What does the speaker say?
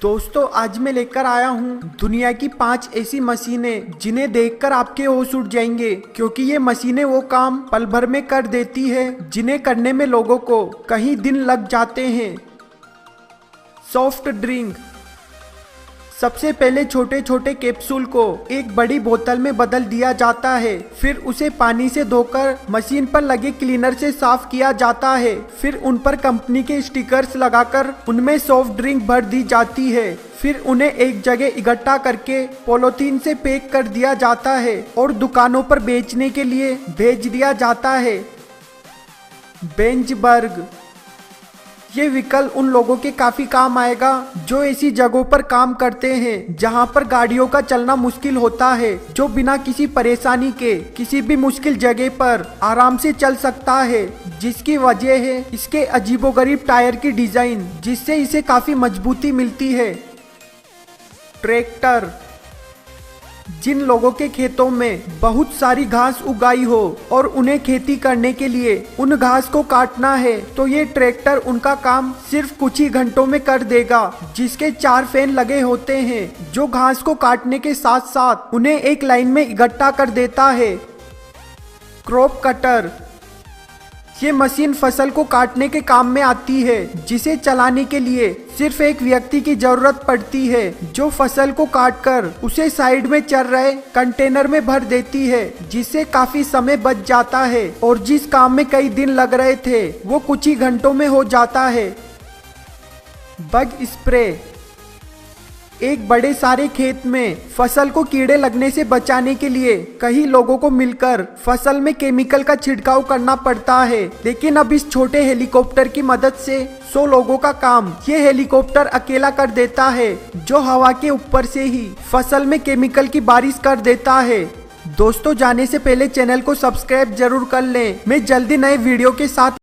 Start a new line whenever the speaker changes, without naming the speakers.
दोस्तों आज मैं लेकर आया हूँ दुनिया की 5 ऐसी मशीनें जिन्हें देखकर आपके होश उड़ जाएंगे, क्योंकि ये मशीनें वो काम पल भर में कर देती है जिन्हें करने में लोगों को कई दिन लग जाते हैं। Soft drink. सबसे पहले छोटे छोटे कैप्सूल को एक बड़ी बोतल में बदल दिया जाता है, फिर उसे पानी से धोकर मशीन पर लगे क्लीनर से साफ किया जाता है। फिर उन पर कंपनी के स्टिकर्स लगाकर उनमें सॉफ्ट ड्रिंक भर दी जाती है। फिर उन्हें एक जगह इकट्ठा करके पॉलीथीन से पैक कर दिया जाता है और दुकानों पर बेचने के लिए भेज दिया जाता है। बेंचबर्ग। ये विकल्प उन लोगों के काफी काम आएगा जो ऐसी जगहों पर काम करते हैं जहां पर गाड़ियों का चलना मुश्किल होता है, जो बिना किसी परेशानी के किसी भी मुश्किल जगह पर आराम से चल सकता है, जिसकी वजह है इसके अजीबोगरीब टायर की डिजाइन, जिससे इसे काफी मजबूती मिलती है। ट्रैक्टर। जिन लोगों के खेतों में बहुत सारी घास उगाई हो और उन्हें खेती करने के लिए उन घास को काटना है, तो ये ट्रैक्टर उनका काम सिर्फ कुछ ही घंटों में कर देगा, जिसके 4 फैन लगे होते हैं जो घास को काटने के साथ साथ उन्हें एक लाइन में इकट्ठा कर देता है। Crop cutter. ये मशीन फसल को काटने के काम में आती है, जिसे चलाने के लिए सिर्फ एक व्यक्ति की जरूरत पड़ती है जो फसल को काटकर उसे साइड में चल रहे कंटेनर में भर देती है, जिससे काफी समय बच जाता है और जिस काम में कई दिन लग रहे थे वो कुछ ही घंटों में हो जाता है। Bug spray. एक बड़े सारे खेत में फसल को कीड़े लगने से बचाने के लिए कई लोगों को मिलकर फसल में केमिकल का छिड़काव करना पड़ता है, लेकिन अब इस छोटे हेलीकॉप्टर की मदद से 100 लोगों का काम ये हेलीकॉप्टर अकेला कर देता है, जो हवा के ऊपर से ही फसल में केमिकल की बारिश कर देता है। दोस्तों जाने से पहले चैनल को सब्सक्राइब जरूर कर लें। मैं जल्दी नए वीडियो के साथ